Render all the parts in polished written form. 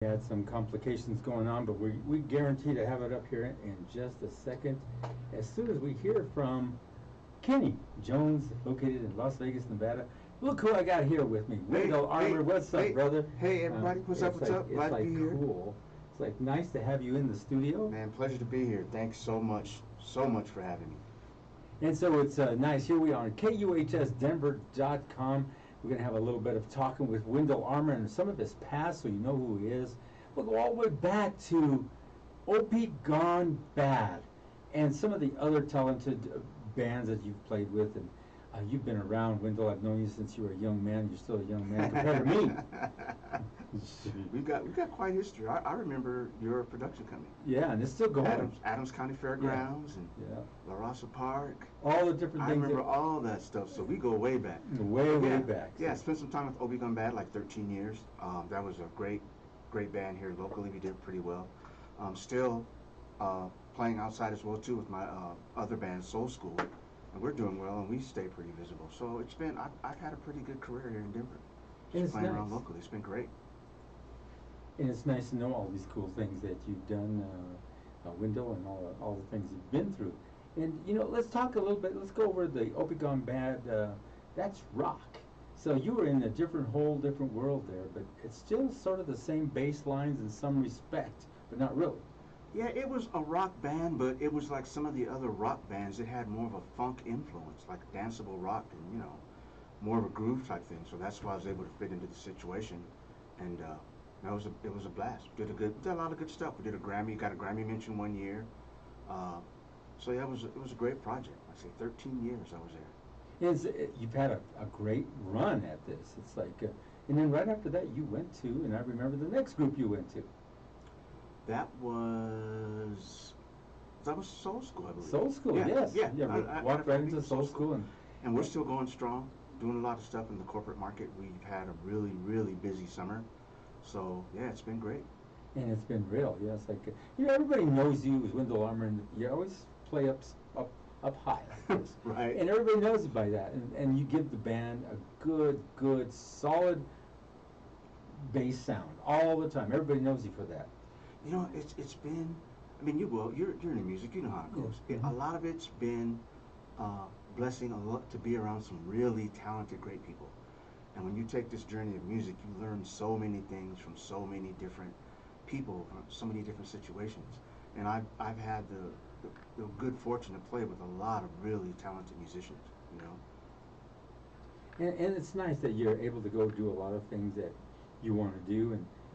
Had some complications going on, but we guarantee to have it up here in just a second. As soon as we hear from Kenny Jones, located in Las Vegas, Nevada. Look who I got here with me. Wendell Armour. What's up, brother? Hey, everybody. What's up? What's up? Glad to be here. Cool. It's like nice to have you in the studio. Man, pleasure to be here. Thanks so much for having me. And so it's nice. Here we are on KUHSdenver.com. We're going to have a little bit of talking with Wendell Armour and some of his past, so you know who he is. We'll go all the way back to Opie Gone Bad and some of the other talented bands that you've played with. And you've been around, Wendell. I've known you since you were a young man. You're still a young man compared to me. We've got quite a history. I remember your production company. Yeah, and it's still going. Adams County Fairgrounds and La Raza Park. All the different things. I remember all that stuff. So we go way back. Way back. Yeah, spent some time with Opie Gone Bad, like 13 years. That was a great band here locally. We did pretty well. Still playing outside as well too with my other band, Soul School. And we're doing well, and we stay pretty visible. So it's been, I've had a pretty good career here in Denver. Just playing around locally. It's been great. And it's nice to know all these cool things that you've done, Wendell, and all the things you've been through. And, you know, let's talk a little bit, let's go over the Opie Gone Bad. That's rock. So you were in a whole different world there, but it's still sort of the same bass lines in some respect, but not really. Yeah, it was a rock band, but it was like some of the other rock bands. It had more of a funk influence, like danceable rock and, you know, more of a groove type thing. So that's why I was able to fit into the situation. And it was a blast. Did a lot of good stuff. We did got a Grammy mention one year. So yeah, it was a great project. Like I say 13 years I was there. You've had a great run at this. It's like, and then right after that you went to, and I remember the next group you went to. That was Soul School, I believe. Soul School, yes. Yeah. I walked right into Soul School. And we're still going strong, doing a lot of stuff in the corporate market. We've had a really, really busy summer. So, yeah, it's been great. And it's been real, yeah. It's like, you know, everybody knows you as Wendell Armour, and you always play up high like this. Right. And everybody knows you by that. And you give the band a good, solid bass sound all the time. Everybody knows you for that. You know, it's been, I mean, you're in the music, you know how it goes. Yeah. A lot of it's been blessing, a lot to be around some really talented, great people. And when you take this journey of music, you learn so many things from so many different people, from so many different situations. And I've had the good fortune to play with a lot of really talented musicians, you know. And it's nice that you're able to go do a lot of things that you want to do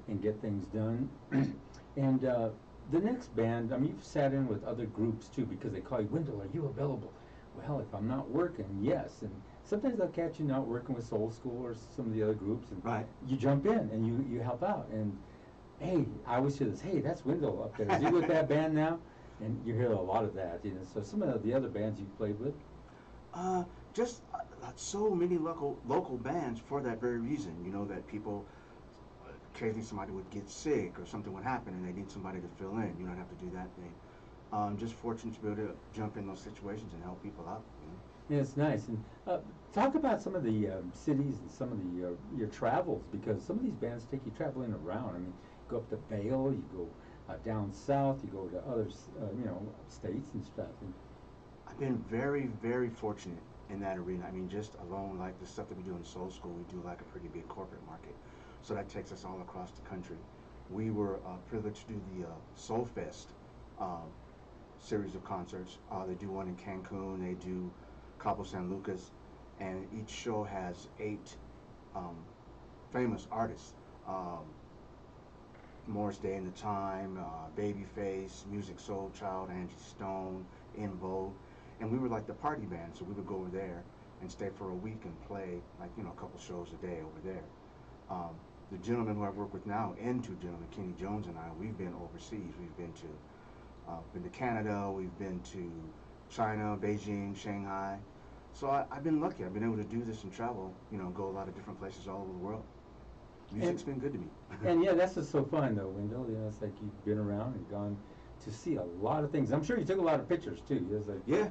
and get things done. And the next band, I mean, you've sat in with other groups too, because they call you, Wendell, are you available? Well, if I'm not working, yes. And sometimes they'll catch you not working with Soul School or some of the other groups, and you jump in and you help out. And hey, I always hear this, hey, that's Wendell up there. Is he with that band now? And you hear a lot of that. You know, so some of the other bands you've played with? Just so many local bands for that very reason. You know, that people, occasionally somebody would get sick or something would happen and they need somebody to fill in. You don't have to do that thing. Just fortunate to be able to jump in those situations and help people out. You know? Yeah, it's nice. And talk about some of the cities and some of the your travels, because some of these bands take you traveling around. I mean, you go up to Vail, you go down south, you go to other you know, states and stuff. And I've been very, very fortunate in that arena. I mean, just alone, like the stuff that we do in Soul School, we do like a pretty big corporate market. So that takes us all across the country. We were privileged to do the Soul Fest series of concerts. They do one in Cancun, they do Cabo San Lucas, and each show has 8 famous artists. Morris Day and the Time, Babyface, Music Soul Child, Angie Stone, In Vogue. And we were like the party band, so we would go over there and stay for a week and play, like, you know, a couple shows a day over there. The gentleman who I work with now, and 2 gentlemen, Kenny Jones and I, we've been overseas. We've been to Canada, we've been to China, Beijing, Shanghai. So I've been lucky. I've been able to do this and travel, you know, go a lot of different places all over the world. Music's been good to me. And yeah, that's just so fun though, Wendell. You know, it's like you've been around and gone to see a lot of things. I'm sure you took a lot of pictures too. It's like, yeah.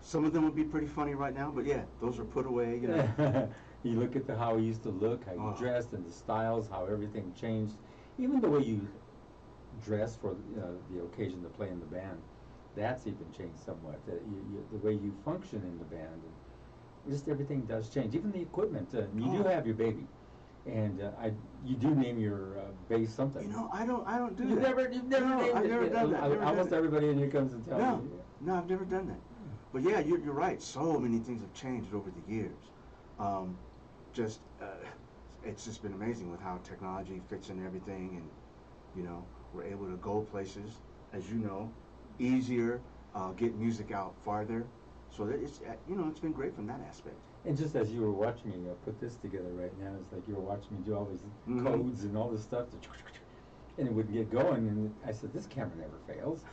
Some of them would be pretty funny right now, but yeah, those are put away, you know. You look at how he used to look, how you dressed, and the styles, how everything changed. Even the way you dress for the occasion to play in the band, that's even changed somewhat. The way you function in the band, and just everything does change. Even the equipment. You do have your baby, and you do name your bass something. You know, I don't do You've that. you've never No, named I've it. never done that. Never Almost done it. everybody in here comes and tells No, me. no, I've never done that. But yeah, you're right. So many things have changed over the years. Just it's just been amazing with how technology fits in everything, and you know, we're able to go places, as you know, easier, get music out farther. So that it's you know, it's been great from that aspect. And just as you were watching me put this together right now, it's like you were watching me do all these Mhm. codes and all this stuff, and it wouldn't get going. And I said, "This camera never fails.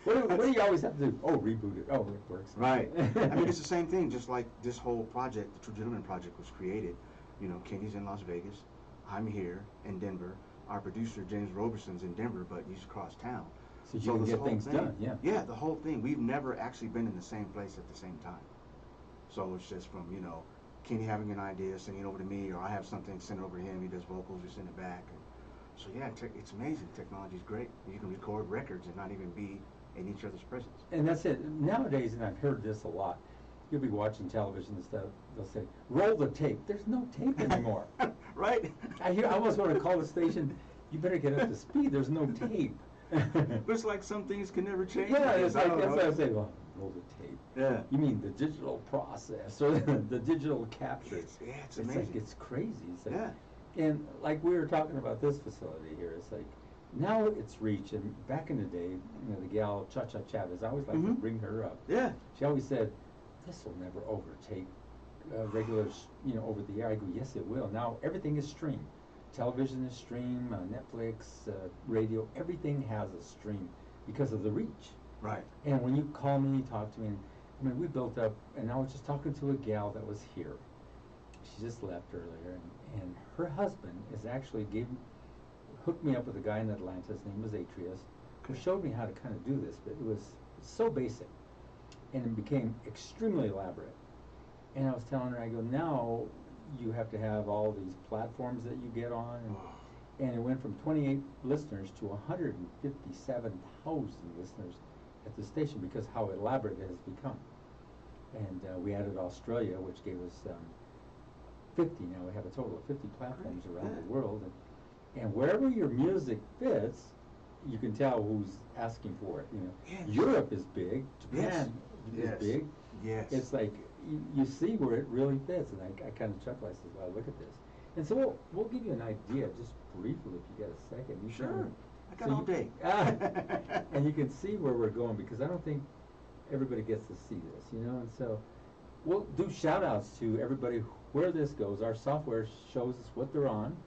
What do you always have to do? Oh, reboot it. Oh, it works." Right. I mean, it's the same thing. Just like this whole project, the True Gentleman Project, was created. You know, Kenny's in Las Vegas. I'm here in Denver. Our producer James Roberson's in Denver, but he's across town. So you can this get whole things thing, done. Yeah. Yeah, the whole thing. We've never actually been in the same place at the same time. So it's just from, you know, Kenny having an idea, sending it over to me, or I have something, send it over to him. He does vocals, we send it back. And so yeah, it's amazing. Technology's great. You can record records and not even be in each other's presence. And that's it. Nowadays, and I've heard this a lot, you'll be watching television and stuff, they'll say, roll the tape. There's no tape anymore. Right? I almost want to call the station, you better get up to speed. There's no tape. But it's like some things can never change. Yeah, it's I like, don't that's know. what I say, well, roll the tape. Yeah. You mean the digital process or the digital capture? It's It's amazing. like, it's crazy. It's like, Yeah. and like we were talking about this facility here, it's like, now it's reach, and back in the day, you know, the gal Cha-Cha Chavez, I always like to Mhm. bring her up. Yeah. She always said, this will never overtake regular, you know, over the air. I go, yes, it will. Now everything is streamed. Television is streamed, Netflix, radio, everything has a stream because of the reach. Right. And when you call me, talk to me, I mean, we built up, and I was just talking to a gal that was here. She just left earlier, and her husband is actually hooked me up with a guy in Atlanta. His name was Atrius, who showed me how to kind of do this, but it was so basic, and it became extremely elaborate. And I was telling her, I go, now you have to have all these platforms that you get on, and it went from 28 listeners to 157,000 listeners at the station because how elaborate it has become. And we added Australia, which gave us 50. Now we have a total of 50 platforms around the world. And wherever your music fits, you can tell who's asking for it. You know, Yes. Europe is big, Japan Yes. is big. Yes. It's like you see where it really fits, and I kind of chuckle. I said, "Well, look at this." And so we'll give you an idea, just briefly, if you get a second. You Sure. I got so all you- day. and you can see where we're going, because I don't think everybody gets to see this, you know. And so we'll do shout outs to everybody where this goes. Our software shows us what they're on,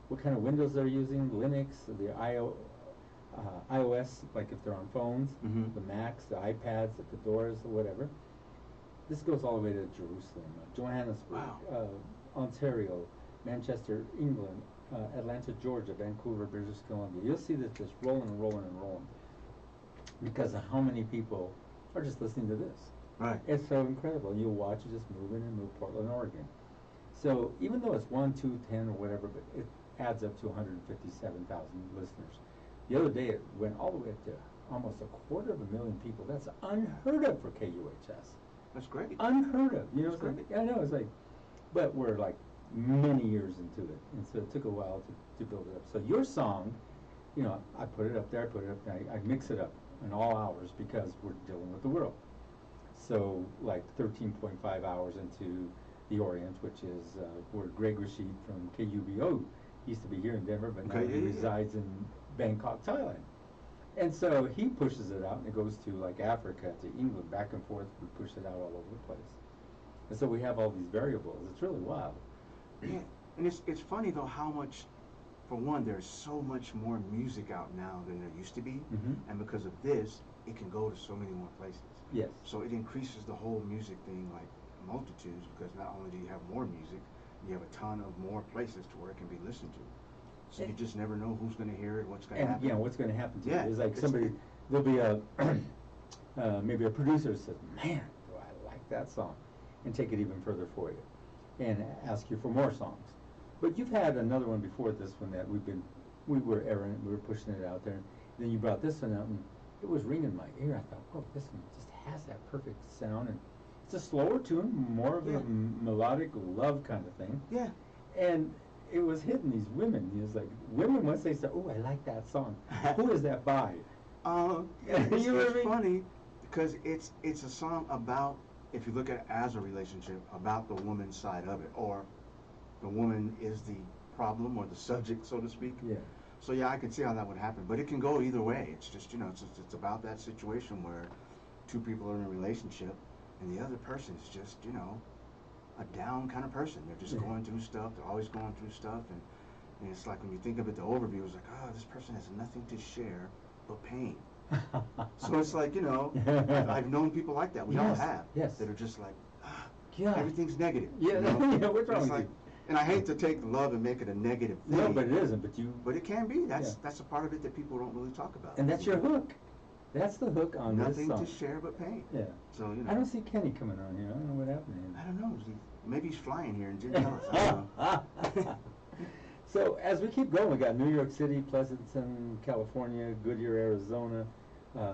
what kind of Windows they're using, Linux, the iOS, like if they're on phones, Mhm. the Macs, the iPads, the Fedoras, or whatever. This goes all the way to Jerusalem, Johannesburg, Wow. Ontario, Manchester, England, Atlanta, Georgia, Vancouver, British Columbia. You'll see this just rolling and rolling and rolling because of how many people are just listening to this. Right. It's so incredible. You'll watch it just moving and move, Portland, Oregon. So even though it's 1, 2, 10, or whatever, but it adds up to 157,000 listeners. The other day it went all the way up to almost 250,000 people. That's unheard of for KUHS. That's great. Unheard of. You know, That's it's like, great. I know, it's like, but we're like many years into it, and so it took a while to build it up. So your song, you know, I put it up there, I mix it up in all hours because we're dealing with the world. So like 13.5 hours into the Orient, which is where Greg Rashid from KUBO used to be here in Denver, but now Okay, he yeah, yeah. resides in Bangkok, Thailand. And so he pushes it out, and it goes to like Africa, to England, back and forth. We push it out all over the place. And so we have all these variables. It's really wild. Yeah. And it's funny though how much, for one, there's so much more music out now than there used to be, Mhm. and because of this, it can go to so many more places. Yes. So it increases the whole music thing like multitudes, because not only do you have more music, you have a ton of more places to where it can be listened to. So you just never know who's going to hear it, what's going to And happen. you know what's going to happen to Yeah, you is like it's- somebody, there'll be a maybe a producer says, "Man, do I like that song," and take it even further for you, and ask you for more songs. But you've had another one before this one that we've been we were airing it, we were pushing it out there. And then you brought this one out, and it was ringing in my ear. I thought, whoa, this one just has that perfect sound, and it's a slower tune, more of a melodic love kind of thing. Yeah. And it was hitting these women. It was like, women, once they said, oh, I like that song. Who is that by? It's, You know what I mean? funny because it's a song about, if you look at it as a relationship, about the woman's side of it, or the woman is the problem or the subject, so to speak. Yeah. So yeah, I can see how that would happen, but it can go either way. It's just, it's about that situation where two people are in a relationship and the other person is just, a down kind of person. They're just going through stuff. They're always going through stuff, and it's like when you think of it, the overview is like, oh, this person has nothing to share but pain. So it's like, I've known people like that. We all have. Yes. That are just like, Yeah. everything's negative. Yeah. Yeah. What's wrong with you? And I hate to take love and make it a negative thing. No, but it isn't. But it can be. That's a part of it that people don't really talk about. And that's your hook. That's the hook on this song. Nothing to share but pain. Yeah. So I don't see Kenny coming on here. I don't know what happened to him. I don't know. Maybe he's flying here and didn't tell us. I don't know. So as we keep going, we got New York City, Pleasanton, California, Goodyear, Arizona,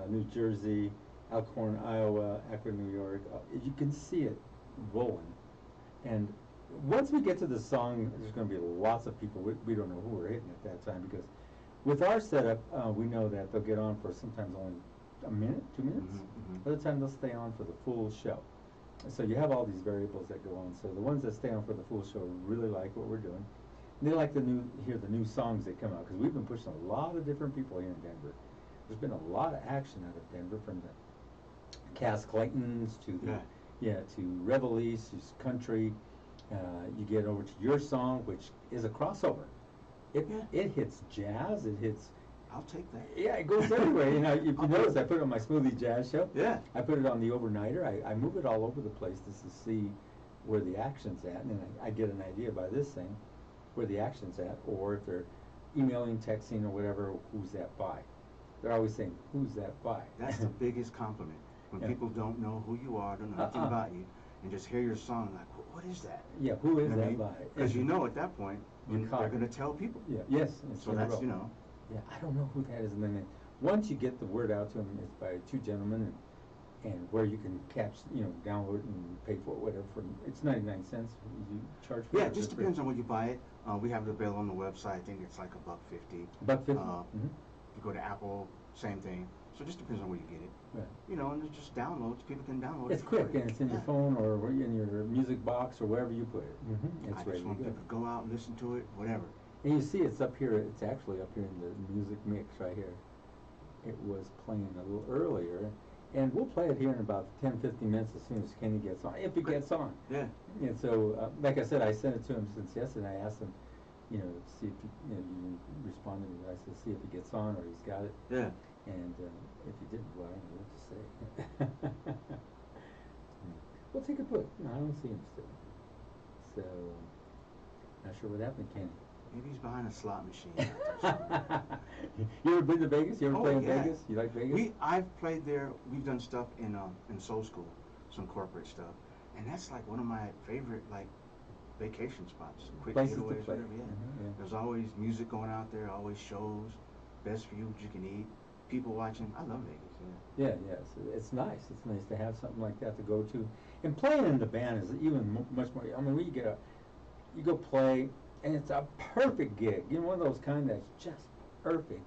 New Jersey, Elkhorn, Iowa, Akron, New York. You can see it rolling. And once we get to the song, there's going to be lots of people. We don't know who we're hitting at that time, because with our setup, we know that they'll get on for sometimes only a minute, 2 minutes. Mm-hmm. Other time they'll stay on for the full show. So you have all these variables that go on. So the ones that stay on for the full show really like what we're doing. And they like to hear the new songs that come out, because we've been pushing a lot of different people here in Denver. There's been a lot of action out of Denver, from the Cass Claytons to to Revelese, who's country. You get over to your song, which is a crossover. It hits jazz. It hits. I'll take that. Yeah, it goes everywhere. If you notice, I put it on my Smoothie Jazz show. Yeah. I put it on the Overnighter. I move it all over the place just to see where the action's at, and then I get an idea by this thing where the action's at, or if they're emailing, texting, or whatever, who's that by? They're always saying, who's that by? That's the biggest compliment. When people don't know who you are, don't know nothing about you, and just hear your song, like, what is that? Yeah, who is that by? Because at that point, they're going to tell people. Yeah, yes. So that's, Yeah, I don't know who that is. And then once you get the word out to them, it's by two gentlemen, and where you can download and pay for it, whatever. It's 99 cents. You charge for it. Yeah, it just depends on where you buy it. We have it available on the website. I think it's like $1.50. $1.50. You go to Apple, same thing. So it just depends on where you get it. Right. And it's just downloads. People can download it. It's quick, and it's in your phone or in your music box or wherever you put it. It's ready just want people to go out and listen to it, whatever. And you see it's up here. It's actually up here in the music mix right here. It was playing a little earlier, and we'll play it here in about 10-15 minutes as soon as Kenny gets on, if he gets on. Yeah. And so, like I said, I sent it to him since yesterday. I asked him, see if you responded. I said, see if he gets on or he's got it. Yeah. And if he didn't, well, I don't know what to say. We'll take a look. I don't see him still. So, not sure what happened, Kenny. Maybe he's behind a slot machine. You ever been to Vegas? You ever play in yeah. Vegas? You like Vegas? I've played there. We've done stuff in Soul School, some corporate stuff, and that's like one of my favorite vacation spots. Quick Places getaways, to play. whatever. Yeah. There's always music going out there. Always shows. Best food you can eat. People watching. I love Vegas. Yeah, it's nice. It's nice to have something like that to go to, and playing in the band is even much more. I mean, when you go play, and it's a perfect gig. One of those kind that's just perfect.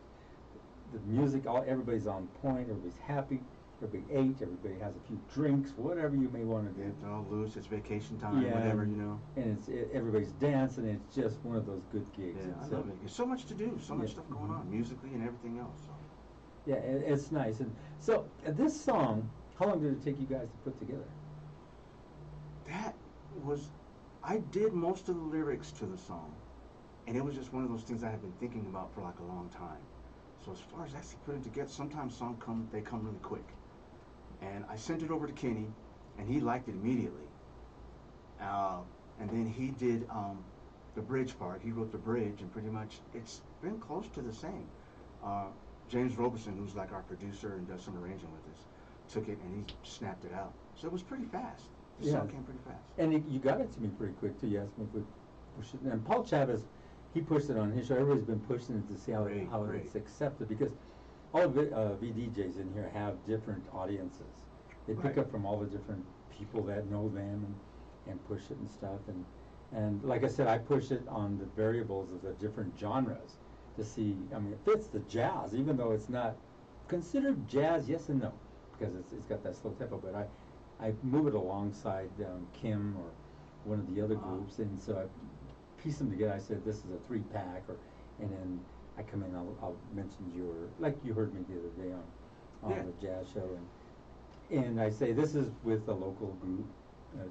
The music, everybody's on point. Everybody's happy. Everybody ate. Everybody has a few drinks. Whatever you may want to do. It's all loose. It's vacation time. Whatever. And everybody's dancing. It's just one of those good gigs. Yeah, I love it. There's so much to do. So much stuff going on musically and everything else. So. Yeah, it's nice. And so this song, how long did it take you guys to put together? I did most of the lyrics to the song, and it was just one of those things I had been thinking about for like a long time. So as far as actually putting together, sometimes songs come really quick. And I sent it over to Kenny, and he liked it immediately. And then he did the bridge part. He wrote the bridge, and pretty much it's been close to the same. James Roberson, who's like our producer and does some arranging with us, took it and he snapped it out. So it was pretty fast. The song came pretty fast. And you got it to me pretty quick too. You asked me if we push it. And Paul Chavez, he pushed it on his show. Everybody's been pushing it to see how Great, great. it's accepted, because all VDJs in here have different audiences. They pick Right. up from all the different people that know them and push it and stuff. And like I said, I push it on the variables of the different genres to see, I mean, it fits the jazz, even though it's not considered jazz, yes and no, because it's got that slow tempo, but I move it alongside Kim or one of the other groups, and so I piece them together. I said, this is a 3-pack, and then I come in, I'll mention like you heard me the other day on Yeah. the jazz show, and I say, this is with a local group,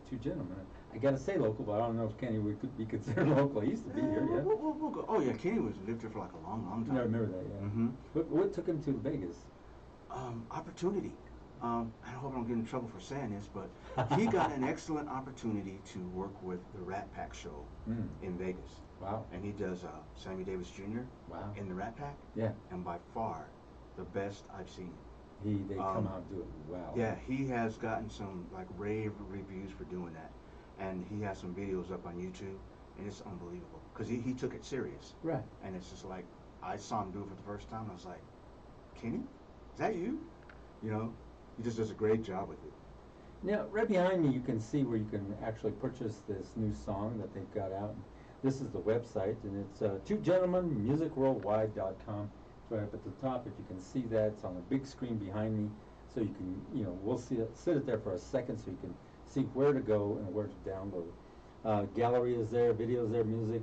2 gentlemen. I gotta say local, but I don't know if Kenny would be considered local. He used to be here, yeah. We'll go. Oh yeah, Kenny lived here for like a long, long time. I remember that, yeah. Mm-hmm. What took him to Vegas? Opportunity. I hope I don't get in trouble for saying this, but he got an excellent opportunity to work with the Rat Pack show in Vegas. Wow. And he does Sammy Davis Jr. Wow. in the Rat Pack. Yeah. And by far, the best I've seen. They come out and do it well. Yeah, he has gotten some like rave reviews for doing that, and he has some videos up on YouTube, and it's unbelievable because he took it serious. Right. And it's just like I saw him do it for the first time. And I was like, Kenny, is that you? You know, he just does a great job with it. Now, right behind me, you can see where you can actually purchase this new song that they've got out. This is the website, and it's twogentlemenmusicworldwide.com. It's right up at the top. If you can see that, it's on a big screen behind me, so you can, we'll sit it there for a second so you can see where to go and where to download. Gallery is there, videos there, music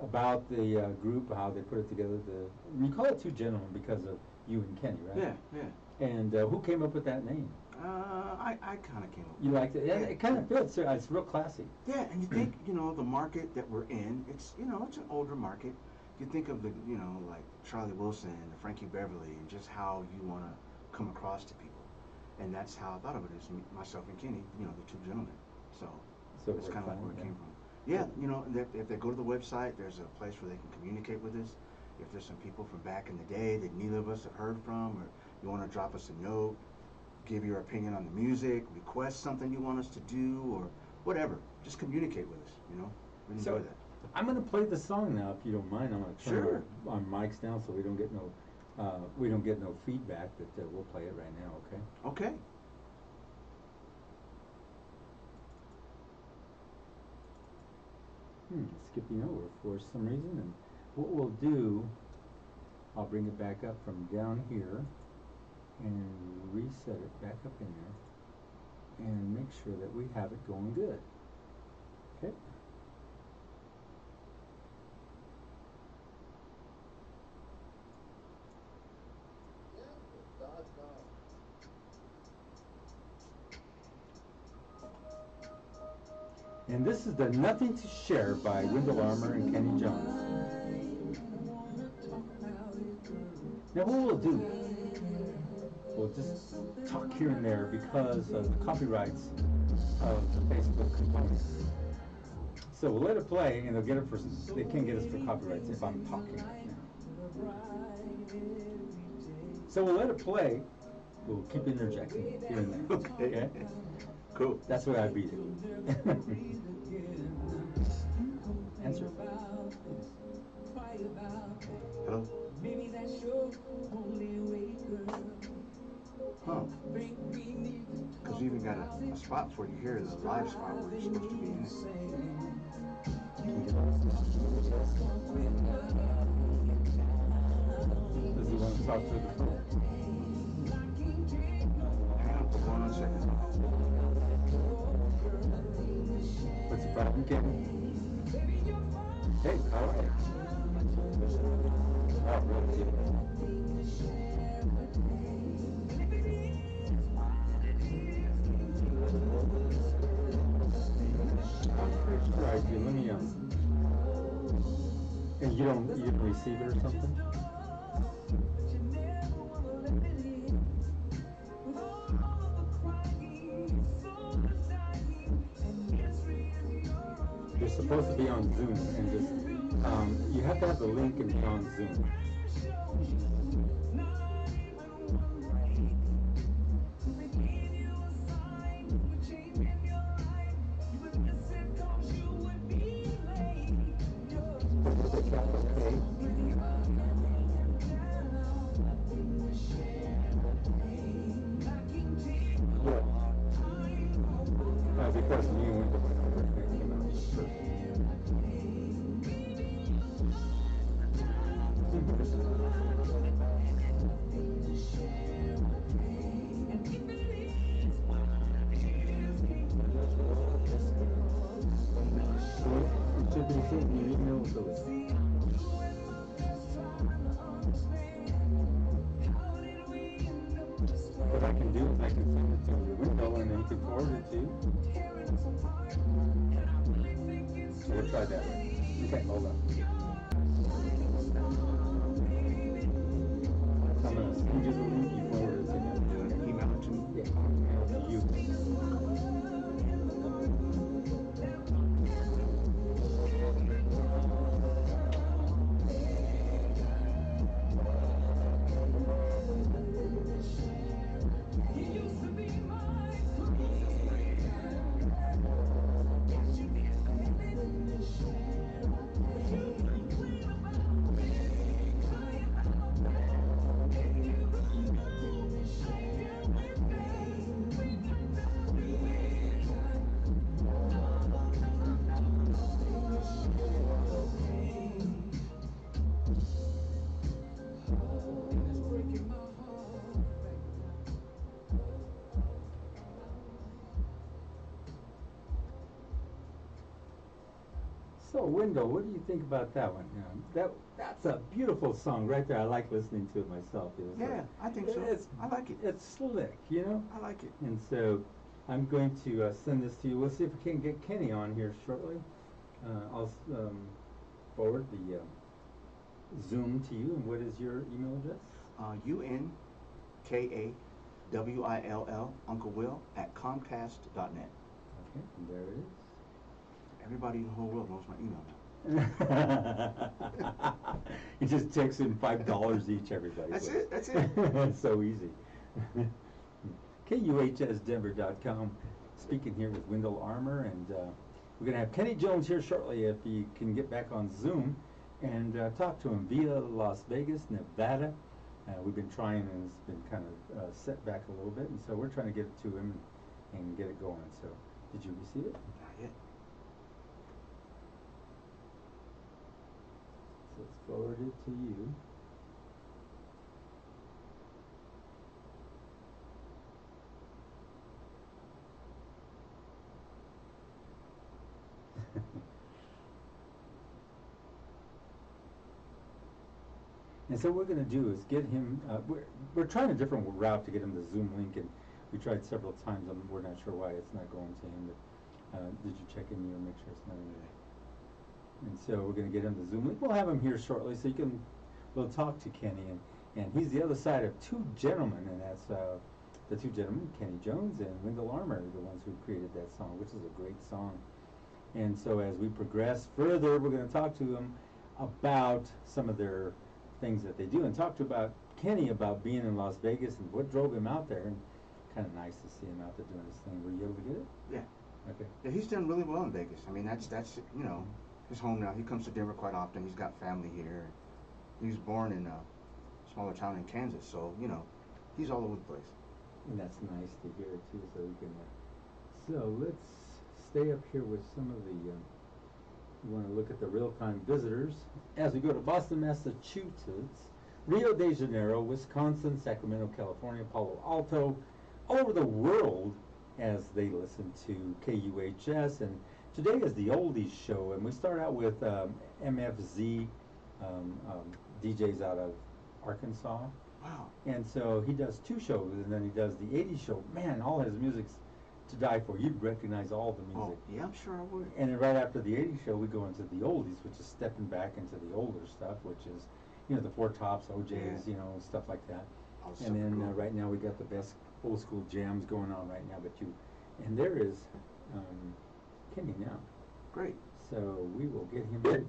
about the group, how they put it together. You call it Two Gentlemen because of you and Kenny, right? Yeah, yeah. And who came up with that name? I kind of came up with You liked it? Yeah, Yeah. it kind of fits. It's real classy. Yeah, and you think, the market that we're in, it's an older market. You think of the, like Charlie Wilson and Frankie Beverly and just how you want to come across to people. And that's how I thought of it as myself and Kenny, the Two Gentlemen. So that's kind of like where it came from. Yeah, if they go to the website, there's a place where they can communicate with us. If there's some people from back in the day that neither of us have heard from, or you want to drop us a note, give your opinion on the music, request something you want us to do, or whatever, just communicate with us, We enjoy that. I'm going to play the song now, if you don't mind. I'm going to turn our mics down so we don't get no feedback. But we'll play it right now, okay? Okay. It's skipping over for some reason, and what we'll do, I'll bring it back up from down here and reset it back up in there and make sure that we have it going good. Okay? And this is the Nothing to Share by Wendell Armour and Kenny Jones. Now what we'll do, we'll just talk here and there because of the copyrights of the Facebook component. So we'll let it play, and they can't get us for copyrights if I'm talking right now. So we'll let it play. We'll keep interjecting here and there. Okay. Cool. That's the way I beat it. Answer. Hello? Huh. Because we even got a spot for you here, the live spot where you're supposed to be in it. Does he want to talk through the phone? Hang on for 1 second. What's the problem, Kevin? Hey, how are you? Oh, really? Right, let me and you didn't receive it or something? You're supposed to be on Zoom and just you have to have the link and be on Zoom. course, me and Wendell came out first. It should be sent in your email, so what I can do is I can send it to your window and then you can forward it to. So we'll try that way. Okay, hold on. I'm gonna send you the link, you forward it to them. Email it to me. Yeah, email to you. So, Wendell, what do you think about that one? That's a beautiful song right there. I like listening to it myself. Yeah, I think so. I like it. It's slick, you know? I like it. And so, I'm going to send this to you. We'll see if we can get Kenny on here shortly. I'll forward the Zoom to you. And what is your email address? UNKAWILL, Uncle Will, at Comcast.net. Okay, and there it is. Everybody in the whole world knows my email now. You just text in $5 each, everybody. That's it. That's it. It's so easy. KUHSdenver.com. Speaking here with Wendell Armour, and we're going to have Kenny Jones here shortly if he can get back on Zoom and talk to him via Las Vegas, Nevada. We've been trying, and it's been kind of set back a little bit, and so we're trying to get it to him and get it going. So, did you receive it? Not yet. So it's forwarded to you. And so what we're going to do is get him, we're trying a different route to get him the Zoom link, and we tried several times, and we're not sure why it's not going to him, but did you check in here and make sure it's not in there? And so we're going to get him the Zoom link. We'll have him here shortly, so we'll talk to Kenny, and he's the other side of two gentlemen, and that's the two gentlemen, Kenny Jones and Wendell Armour, the ones who created that song, which is a great song. And so as we progress further, we're going to talk to them about some of their things that they do, and talk to about Kenny about being in Las Vegas and what drove him out there, and kind of nice to see him out there doing his thing. Were you able to get it? Yeah. Okay. Yeah, he's done really well in Vegas. I mean, that's you know, his home now. He comes to Denver quite often. He's got family here. He was born in a smaller town in Kansas, so you know, he's all over the place. And that's nice to hear too. So we can. So let's stay up here with some of the. We want to look at the real-time visitors as we go to Boston, Massachusetts, Rio de Janeiro, Wisconsin, Sacramento, California, Palo Alto, all over the world as they listen to KUHS. And today is the Oldies Show, and we start out with MFZ, DJs out of Arkansas. Wow. And so he does two shows, and then he does the 80s show. Man, all his music's to die for. You'd recognize all the music. Oh, yeah, I'm sure I would. And then right after the 80s show, we go into the oldies, which is stepping back into the older stuff, which is, you know, the Four Tops, OJs, Yeah. you know, stuff like that. Oh, And then cool. right now we got the best old school jams going on right now. And there is Kenny now. Great. So we will get him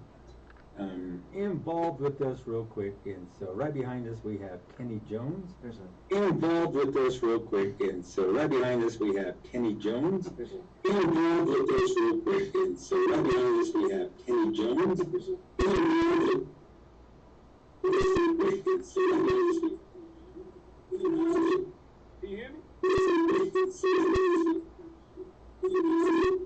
involved with us real quick. And so right behind us we have Kenny Jones. There's a. Involved with us real quick. And so right behind us we have Kenny Jones. There's a. Involved with us real quick. And so right behind us we have Kenny Jones. Involved with us real quick. And so right behind us we. Can you hear me?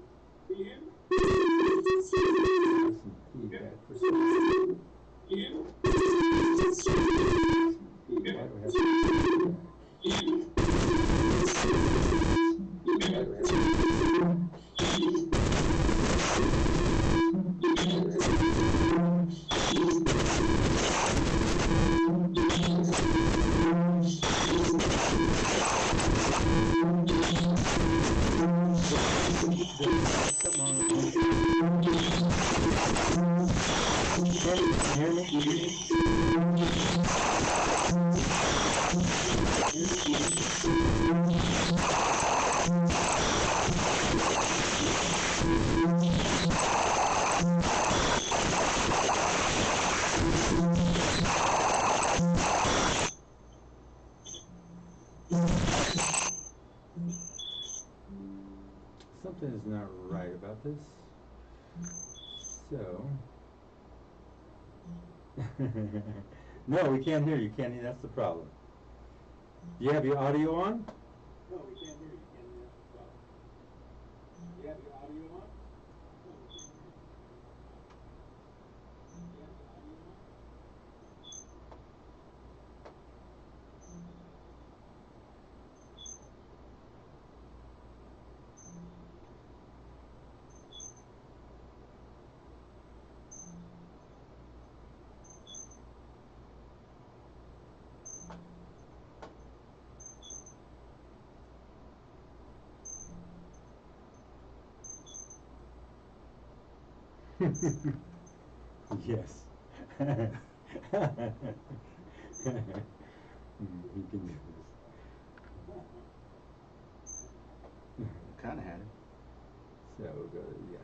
Something is not right about this. So. No, we can't hear you, Kenny. That's the problem. Do you have your audio on? No, we can't hear you, Kenny. That's the problem. Do you have your audio on? No, we can't hear you. Do you have your audio on? Yes. You can do this. Kind of had it. So we'll go to yes.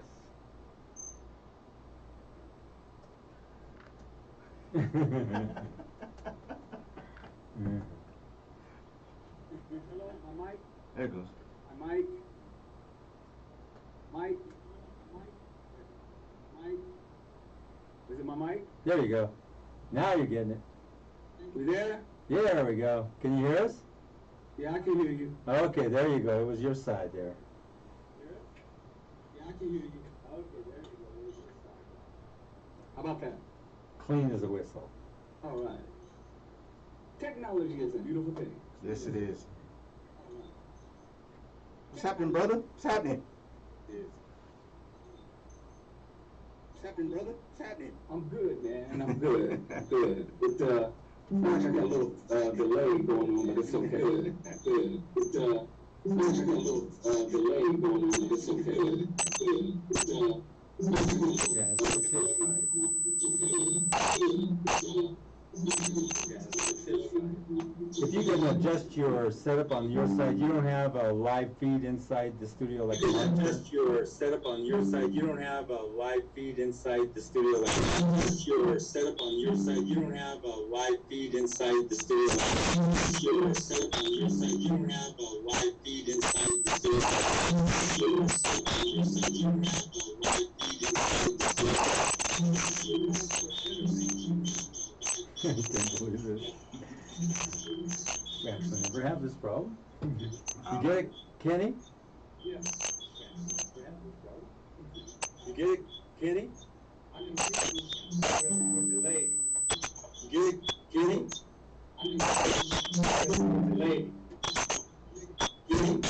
Hello, my mic. There it goes. My mic. Mic. Mic. Is it my mic? There you go. Now you're getting it. We there? Yeah, there we go. Can you hear us? Yeah, I can hear you. Okay, there you go. It was your side there. Yeah, I can hear you. Okay, there you go. There's your side. How about that? Clean as a whistle. All right. Technology is a beautiful thing. Yes, it is. All right. What's happening, brother? What's happening? Yes. What's happening, brother? What's happening? I'm good, man. I'm good. I'm good. But sounds like I got a little delay going on, but it's okay. Good. But sounds like I got a little delay going on, but it's okay. Good. But sounds like I got a little Yeah, it's his side. If you can adjust your setup on your side, you don't have a live feed inside the studio like adjust your setup on your side. You don't have a live feed inside the studio like adjust your setup on your side. You don't have a live feed inside the studio like your setup on your side. You don't have a live feed inside the studio like your setup on your side. You don't have a live feed inside the studio. I can't believe this. We actually never have this problem. You get it, Kenny? Yes. You get it, Kenny? I can see you with delay. You get it, Kenny? I can see you with delay. Kenny?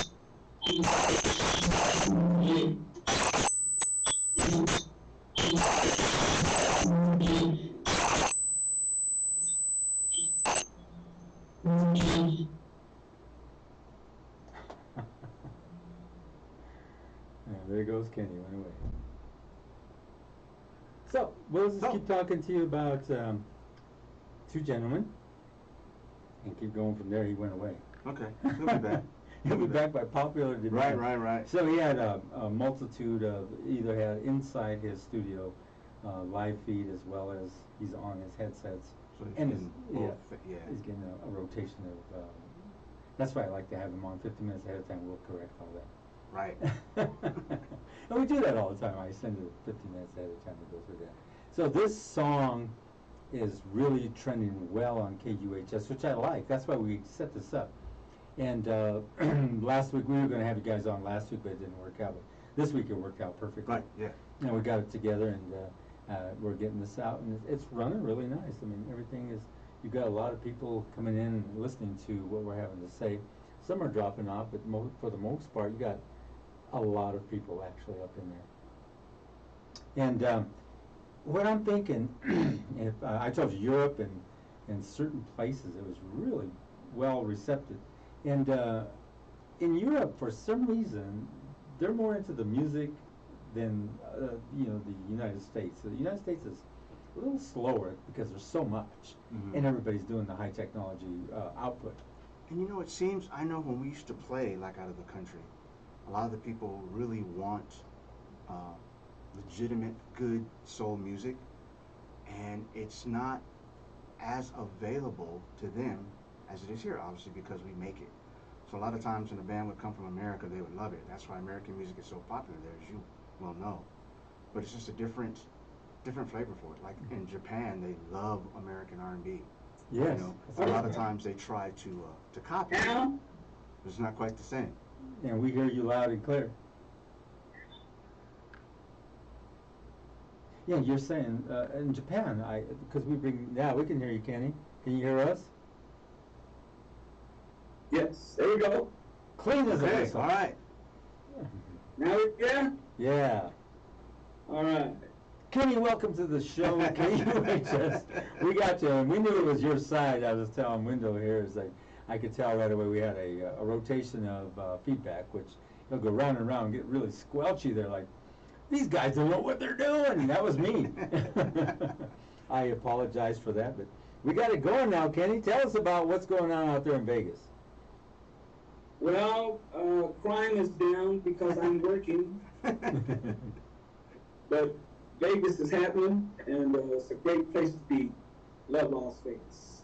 There goes Kenny, went away. So, we'll just keep talking to you about two gentlemen, and keep going from there. He went away. Okay, he'll be back. He'll be back by popular demand. Right. So he had a multitude of, either had inside his studio live feed as well as he's on his headsets. So he's and getting both, yeah. He's getting a rotation of, that's why I like to have him on 50 minutes ahead of time. We'll correct all that. Right. And we do that all the time. I send it 50 minutes ahead of time to go through that. So this song is really trending well on KUHS, which I like. That's why we set this up. And last week, we were going to have you guys on last week, but it didn't work out. But this week it worked out perfectly. Right, yeah. And we got it together, and we're getting this out, and it's running really nice. I mean, everything is, you've got a lot of people coming in and listening to what we're having to say. Some are dropping off, but for the most part, you got a lot of people actually up in there. And what I'm thinking, if I told you Europe and certain places, it was really well receptive. And in Europe, for some reason, they're more into the music than the United States. So the United States is a little slower because there's so much, and everybody's doing the high technology output. And it seems, I know when we used to play like out of the country, a lot of the people really want legitimate, good soul music, and it's not as available to them as it is here, obviously, because we make it. So a lot of times when a band would come from America, they would love it. That's why American music is so popular there, as you well know. But it's just a different flavor for it. Like in Japan, they love American R&B. Yes. You know, a lot of times they try to copy it, but it's not quite the same. And we hear you loud and clear. Yeah, you're saying in Japan, because we can hear you, Kenny. Can you hear us? Yes, there we go. Clean as a Okay, whistle. all right. Now we're there? Yeah. All right. Kenny, welcome to the show. KUHS. We got you, and we knew it was your side. I was telling Wendell here, is like I could tell right away we had a rotation of feedback, which he'll go round and round and get really squelchy there, like, these guys don't know what they're doing. That was me. I apologize for that, but we got it going now, Kenny. Tell us about what's going on out there in Vegas. Well, crime is down because I'm working, but Vegas is happening, and it's a great place to be. Love Las Vegas.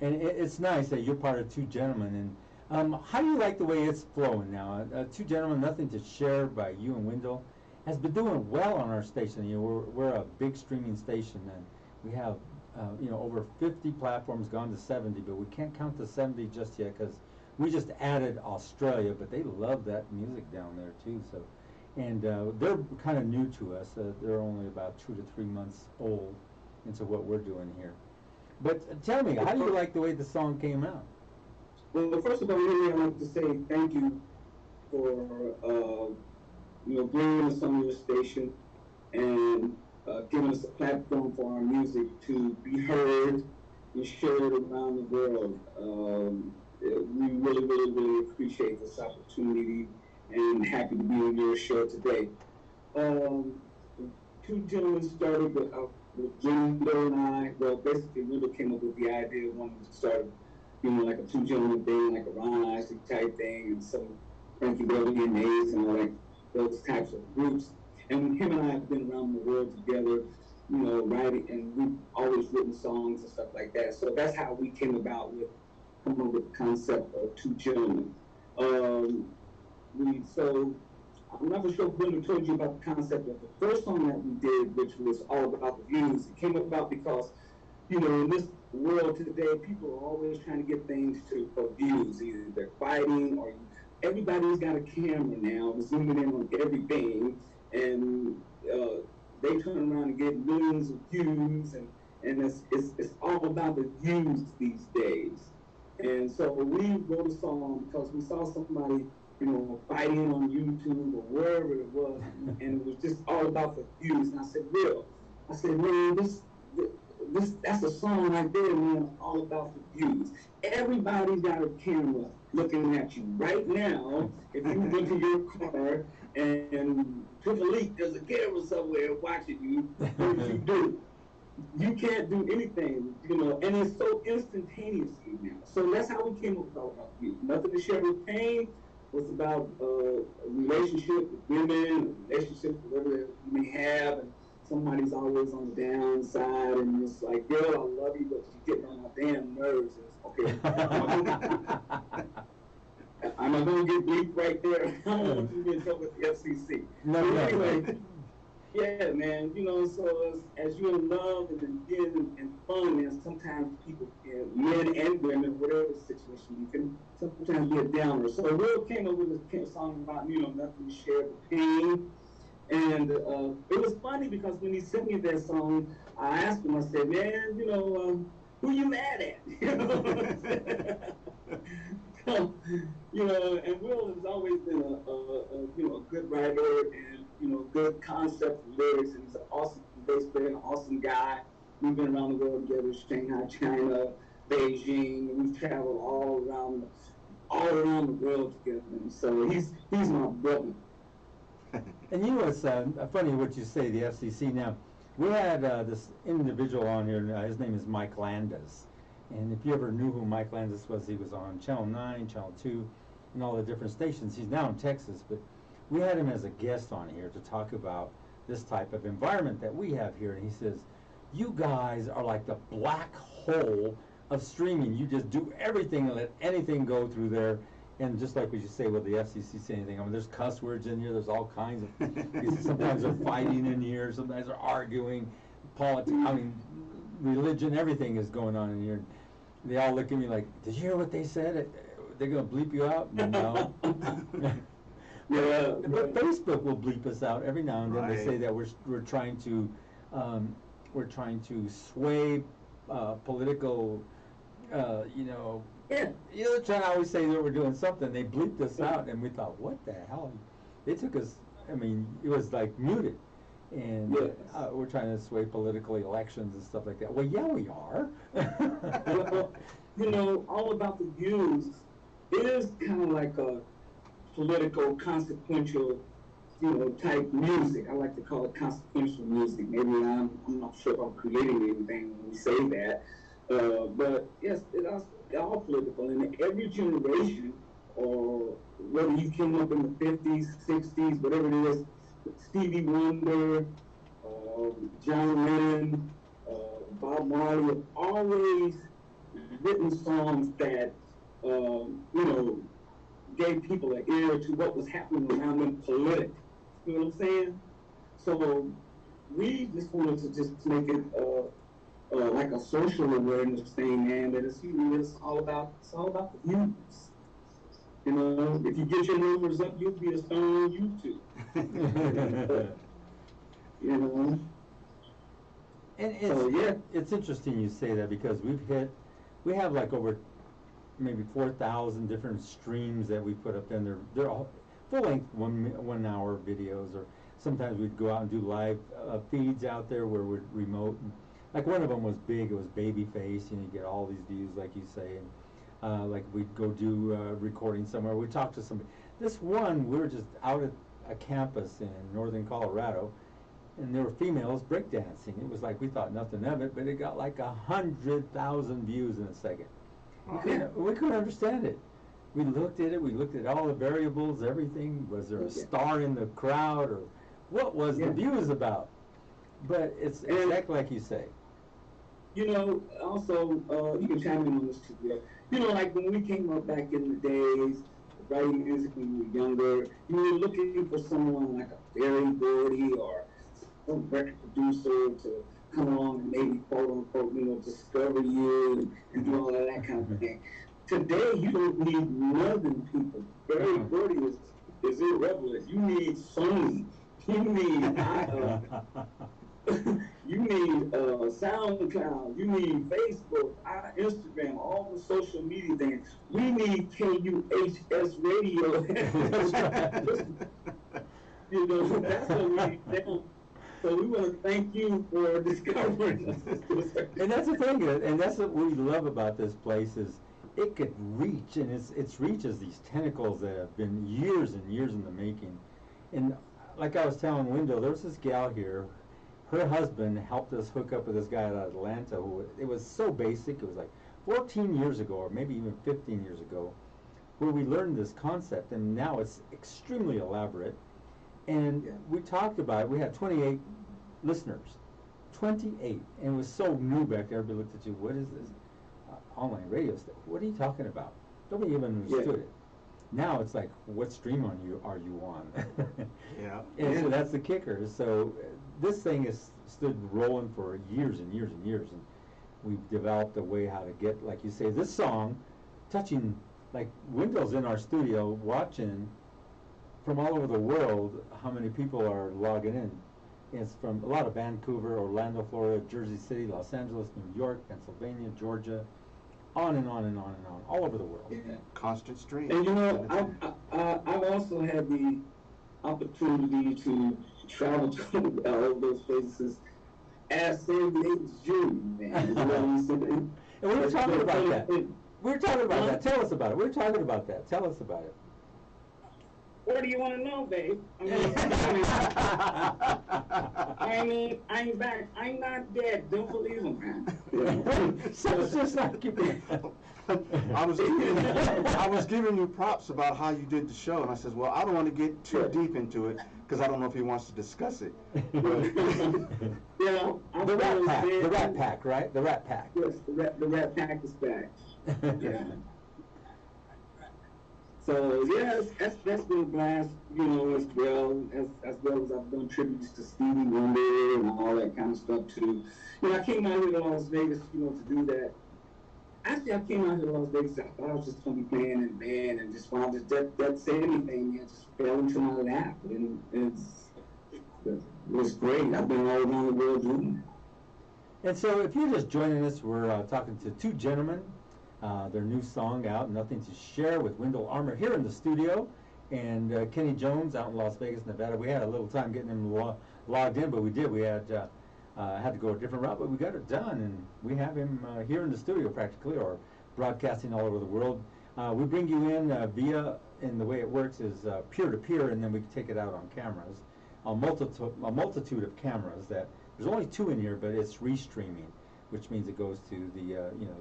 And it's nice that you're part of Two Gentlemen. And how do you like the way it's flowing now? Two Gentlemen, Nothing to Share by you and Wendell has been doing well on our station. You know, we're a big streaming station, and we have over 50 platforms, gone to 70, but we can't count the 70 just yet because we just added Australia, but they love that music down there too. So, and they're kind of new to us. They're only about 2 to 3 months old into what we're doing here. But tell me, how do you like the way the song came out? Well, first of all, really, I'd like to say thank you for bringing us on your station and giving us a platform for our music to be heard and shared around the world. We really, really, really appreciate this opportunity and happy to be on your show today. Two Gentlemen started with Wendell and I. Well, basically, Wendell came up with the idea of wanting to start like a Two Gentlemen thing, like a Ron Isley type thing, and some Frankie Beverly and Mays and all like those types of groups. And him and I have been around the world together, writing, and we've always written songs and stuff like that. So that's how we came about with coming up with the concept of Two Gentlemen. So I'm not for sure if Wendell told you about the concept of the first song that we did, which was all about the views. It came about because, in this world today, people are always trying to get things for views. Either they're fighting or everybody's got a camera now, zooming in on everything, and they turn around and get millions of views, and it's all about the views these days. And so we wrote a song because we saw somebody, fighting on YouTube or wherever it was, and it was just all about the views. And I said, Will, man, that's a song right there, man, all about the views. Everybody's got a camera looking at you right now. If you went to your car and took a leak, there's a camera somewhere watching you. What did you do? You can't do anything, and it's so instantaneously now. So that's how we came up with all about views. Nothing to Share with Pain was about a relationship with women, a relationship whatever you may have, and somebody's always on the downside, and it's like, girl, I love you, but you're getting on my damn nerves. It's okay. I'm not going to get bleeped right there. I don't want you to get in trouble with the FCC. No. Anyway, yeah, man, so as you're in love and being in fun, and sometimes people, men and women, whatever the situation, you can sometimes be a downer. So Will came up with this song about, nothing to share the pain. And it was funny because when he sent me that song, I asked him, I said, man, who you mad at? And Will has always been a good writer and, good concept lyrics, and he's an awesome bass player, an awesome guy. We've been around the world together, Shanghai, China, Beijing. We've traveled all around the world together. And so he's my brother. And it's funny what you say, the FCC. Now, we had this individual on here, his name is Mike Landis. And if you ever knew who Mike Landis was, he was on Channel 9, Channel 2, and all the different stations. He's now in Texas, but we had him as a guest on here to talk about this type of environment that we have here. And he says, you guys are like the black hole of streaming. You just do everything and let anything go through there. And just like we should say, well, the FCC say anything. I mean, there's cuss words in here. There's all kinds of. Sometimes they're fighting in here. Sometimes they're arguing. Politics. I mean, religion. Everything is going on in here. They all look at me like, "Did you hear what they said? They're gonna bleep you out?" No. Yeah, But Facebook will bleep us out every now and then. They Right. say that we're trying to sway political, you know. yeah. They're trying to always say that we're doing something. They bleeped us out, and we thought, what the hell? They took us. I mean, it was like muted, and Yes. we're trying to sway political elections and stuff like that. Well, yeah, we are. Well, you know, all about the views. It is kind of like a political, consequential, you know, type music. I like to call it consequential music. Maybe I'm not sure if I'm creating anything when we say that. But yes, it's all political. And every generation, or whether you came up in the 50s, 60s, whatever it is, Stevie Wonder, John Lennon, Bob Marley have always written songs that, you know, gave people an ear to what was happening around them politically. You know what I'm saying? So we just wanted to just make it like a social awareness thing, man. That it's all about the views. You know, if you get your numbers up, you'll be a star on YouTube. You know. And So, yeah. it's interesting you say that, because we have like over maybe 4,000 different streams that we put up there. And they're all full-length 1 hour videos, or sometimes we'd go out and do live feeds out there where we're remote. And like one of them was big. It was Babyface, and you get all these views, like you say. And like we'd go do recording somewhere. We'd talk to somebody. This one, we were just out at a campus in northern Colorado, and there were females breakdancing. It was like, we thought nothing of it, but it got like 100,000 views in a second. Wow. We couldn't understand it. We looked at it. We looked at all the variables, everything. Was there a star in the crowd, or what was the views about? But it's exactly like you say. You know, also, you can chime in on this too. Yeah. You know, like when we came up back in the days, writing music when we were younger, you were looking for someone like a Barry Gordy or some record producer to come along and maybe quote unquote, you know, discover you and do all of that kind of thing. Today, you don't need none of them people. Barry Gordy is irrelevant. You need Sony. You need you need SoundCloud. You need Facebook, Instagram, all the social media things. We need KUHS radio. You know, that's what we need now. So we want to thank you for discovering us. And that's the thing, and that's what we love about this place, is it could reach, and its reaches these tentacles that have been years and years in the making. And like I was telling Wendell, there was this gal here. Her husband helped us hook up with this guy out of Atlanta. It was so basic. It was like 14 years ago, or maybe even 15 years ago, where we learned this concept, and now it's extremely elaborate. And we talked about it. We had 28 listeners, 28, and it was so new back there. Everybody looked at you. What is this online radio stuff? What are you talking about? Nobody even understood it. Now it's like, what stream are you on? Yeah. And so that's the kicker. So this thing has stood rolling for years and years and years, and we've developed a way how to get, like you say, this song touching, like Wendell's in our studio watching from all over the world how many people are logging in. It's from a lot of Vancouver, Orlando, Florida, Jersey City, Los Angeles, New York, Pennsylvania, Georgia, on and on and on and on, all over the world. Yeah. Constant stream. And you know, I've also had the opportunity to travel to all those places as San Diego's junior, man. You know what I'm saying? And we were talking about that. We were talking about that. Tell us about it. We were talking about that. Tell us about it. What do you want to know, babe? I ain't back. I'm not dead. Don't believe him, man. Sounds just like you. I was giving you props about how you did the show, and I said, well, I don't want to get too deep into it because I don't know if he wants to discuss it. Yeah, the Rat Pack, right? The Rat Pack. Yes, the Rat Pack is back. Yeah. So yeah, that's been a blast, you know, as well as I've done tributes to Stevie Wonder and all that kind of stuff too. You know, I came out here to Las Vegas, you know, to do that. Actually, I came out here to Las Vegas. I thought I was just gonna be playing in a band, and just when I just that said anything, it just fell into my lap, and it was great. I've been all around the world doing it. And so, if you're just joining us, we're talking to two gentlemen. Their new song out, Nothing to Share, with Wendell Armour here in the studio, and Kenny Jones out in Las Vegas, Nevada. We had a little time getting him logged in, but we did. We had to go a different route, but we got it done, and we have him here in the studio practically, or broadcasting all over the world. We bring you in via, and the way it works is peer-to-peer, and then we take it out on cameras, a multitude of cameras. That there's only two in here, but it's restreaming, which means it goes to the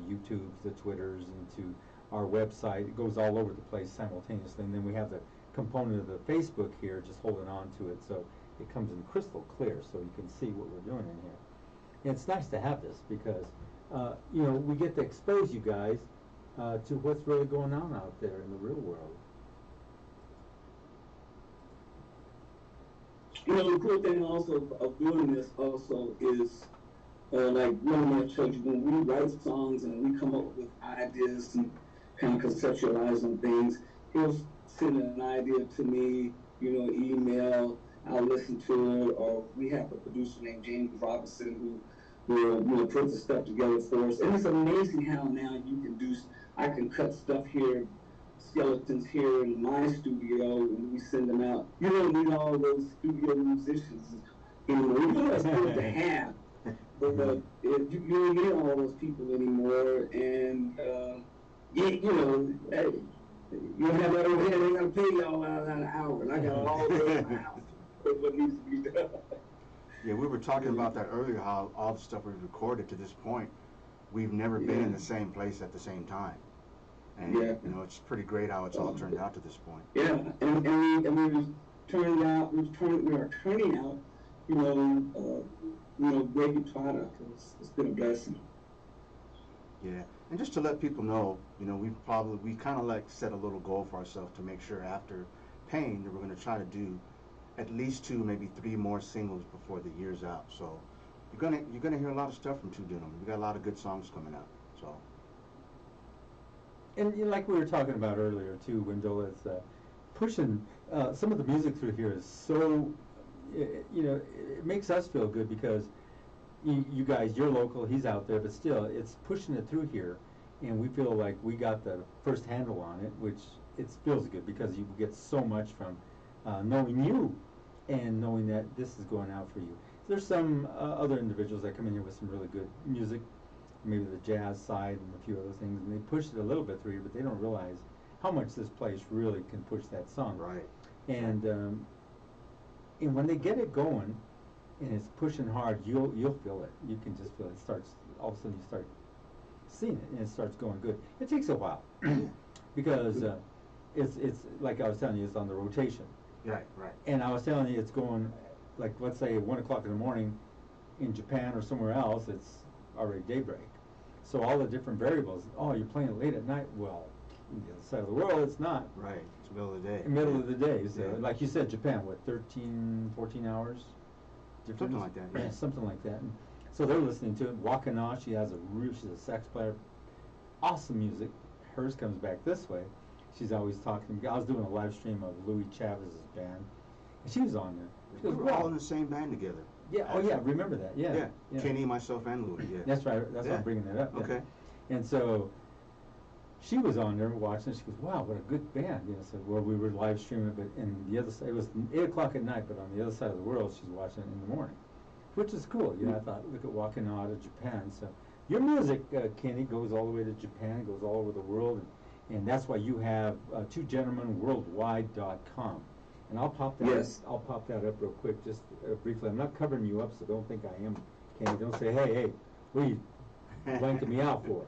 YouTubes, the Twitters, and to our website. It goes all over the place simultaneously, and then we have the component of the Facebook here just holding on to it, so it comes in crystal clear, so you can see what we're doing in here. And it's nice to have this because we get to expose you guys to what's really going on out there in the real world. You know, the cool thing also of doing this also is, like William told you, when we write songs and we come up with ideas and kind of conceptualize on things, he'll send an idea to me, email, I'll listen to it, or we have a producer named James Robinson who will put the stuff together for us. And it's amazing how now I can cut stuff here, skeletons here in my studio, and we send them out. You don't need all those studio musicians anymore. It's good to have. But you don't get all those people anymore, and hey, you have that over here. They gotta pay y'all out an hour, and I got all those in my house. What needs to be done? Yeah, we were talking about that earlier. How all the stuff we've recorded to this point, we've never been in the same place at the same time, and it's pretty great how it's all turned out to this point. Yeah, and we are turning out, great product. It's been a blessing. Yeah, and just to let people know, we kind of like set a little goal for ourselves to make sure after Pain that we're going to try to do at least 2, maybe 3 more singles before the year's out. So you're gonna hear a lot of stuff from Two Gentlemen. We got a lot of good songs coming out. So. And like we were talking about earlier too, Wendell, is pushing some of the music through here is so, it makes us feel good because you guys, you're local, he's out there, but still, it's pushing it through here, and we feel like we got the first handle on it, which it feels good because you get so much from knowing you and knowing that this is going out for you. There's some other individuals that come in here with some really good music, maybe the jazz side and a few other things, and they push it a little bit through here, but they don't realize how much this place really can push that song. Right. And and when they get it going, and it's pushing hard, you'll feel it. You can just feel it. It starts, all of a sudden you start seeing it, and it starts going good. It takes a while because it's like I was telling you, it's on the rotation. Right. And I was telling you, it's going, like, let's say 1 o'clock in the morning in Japan or somewhere else, it's already daybreak. So all the different variables, you're playing it late at night. Well, on the other side of the world, it's not. Right. It's the middle of the day. Middle of the day. So, like you said, Japan, what, 13, 14 hours? Difference? Something like that. Yeah, something like that. And so they're listening to it. Wakana, she's a sax player. Awesome music. Hers comes back this way. She's always talking. I was doing a live stream of Louis Chavez's band, and she was on there. She goes, we were all in the same band together. Yeah. Actually. Oh, yeah. Remember that? Yeah. Kenny, myself, and Louis. Yeah. That's right. That's why I'm bringing that up. Yeah. Okay. And so she was on there watching. She goes, "Wow, what a good band!" So we were live streaming, but in the other side, it was 8 o'clock at night, but on the other side of the world, she's watching it in the morning, which is cool. I thought, look at walking out of Japan. So your music, Kenny, goes all the way to Japan, goes all over the world. And that's why you have twogentlemenworldwide.com. And I'll pop that. Yes. I'll pop that up real quick, just briefly. I'm not covering you up, so don't think I am. Kenny, don't say, hey, what are you blanking me out for?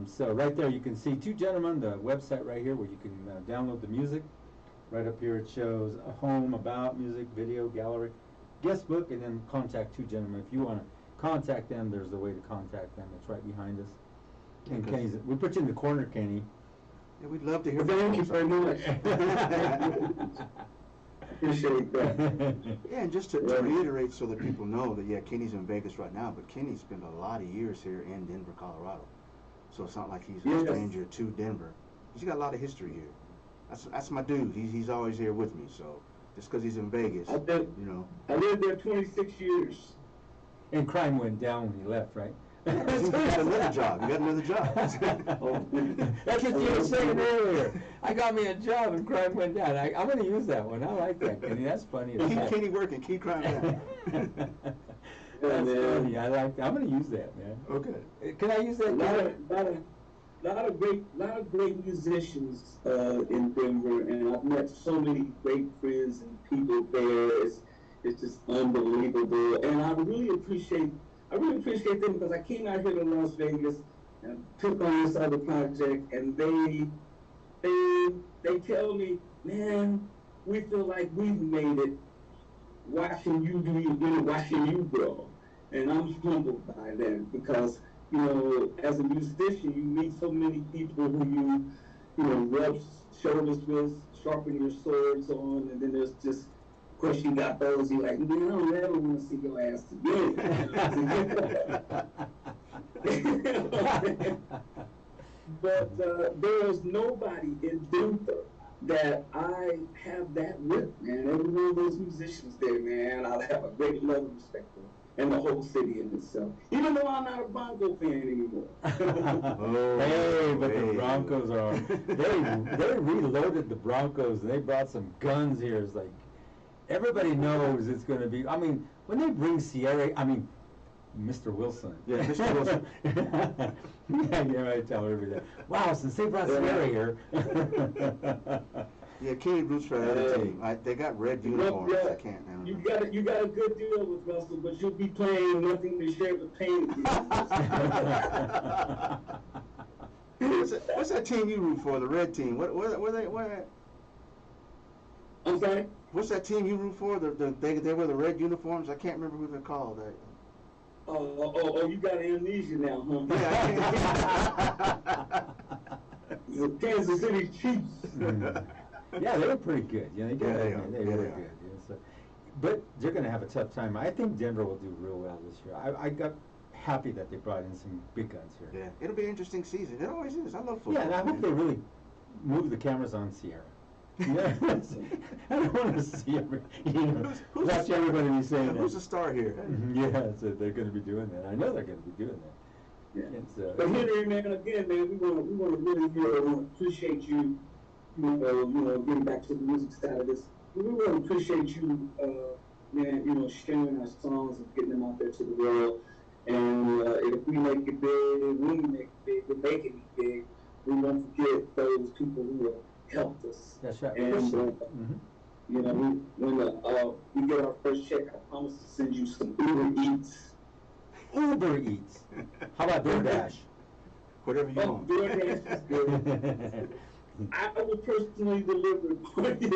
So right there, you can see Two Gentlemen, the website right here, where you can download the music. Right up here, it shows a home, about, music, video, gallery, guest book, and then contact Two Gentlemen. If you want to contact them, there's a way to contact them. It's right behind us. And Kenny's, we put you in the corner, Kenny. Yeah, we'd love to hear Well, from thank you very much. Appreciate that. Yeah, and just to reiterate so that people know that, yeah, Kenny's in Vegas right now, but Kenny's spent a lot of years here in Denver, Colorado. So it's not like he's a stranger to Denver. He's got a lot of history here. That's my dude. He's always here with me. So just because he's in Vegas, I lived there 26 years. And crime went down when he left, right? you got another job. You got another job. That's what you were saying earlier. I got me a job and crime went down. I'm going to use that one. I like that, Kenny. That's funny. Keep Kenny working. Keep crime down. That's funny. I like that. I'm going to use that, man. Okay. Can I use that? A lot of great musicians in Denver, and I've met so many great friends and people there. It's just unbelievable, and I really appreciate them because I came out here to Las Vegas and took on this other project, and they tell me, man, we feel like we've made it watching you do your thing, watching you grow, and I'm humbled by that because, you know, as a musician, you meet so many people who you rub shoulders with, sharpen your swords on, and then there's just, of course, you got those you're like, man, I don't ever want to see your ass again. But there's nobody in Denver that I have that with, man. Every one of those musicians there, man, I have a great love and respect for them. And the whole city in itself. Even though I'm not a Bronco fan anymore. But the Broncos are, they reloaded the Broncos and they brought some guns here. It's like, everybody knows it's going to be, I mean, when they bring Mr. Wilson. Yeah, Mr. Wilson. yeah, I tell everybody that. Wow, since they brought Sierra here. Yeah, Kenny roots for another team. They got red uniforms. I can't remember. You got a good deal with Russell, but you'll be playing nothing to share with pain. What's that team you root for? The red team. What? I'm sorry. What's that team you root for? They wear the red uniforms. I can't remember who they're called. Oh, you got amnesia now, huh? Yeah. Kansas City Chiefs. Yeah, they were pretty good. Yeah, they were good. Are. Yeah, so, but they're going to have a tough time. I think Denver will do real well this year. I got happy that they brought in some big guns here. Yeah, it'll be an interesting season. It always is. I love football. Yeah, and I hope they really move the cameras on Sierra. Yeah, I don't want to see watch everybody be saying that. Who's the star here? Yeah, so they're going to be doing that. I know they're going to be doing that. Yeah. It's, but Henry, man, again, man, we want to really appreciate you. Getting back to the music side of this, we want to appreciate you, man. Sharing our songs and getting them out there to the world. And if we make it big, when we make it big, we're making it big. We won't forget those people who have helped us. That's right. And when we get our first check, I promise to send you some Uber Eats. Uber Eats. How about DoorDash? Whatever you want. DoorDash is good. I will personally deliver it for you.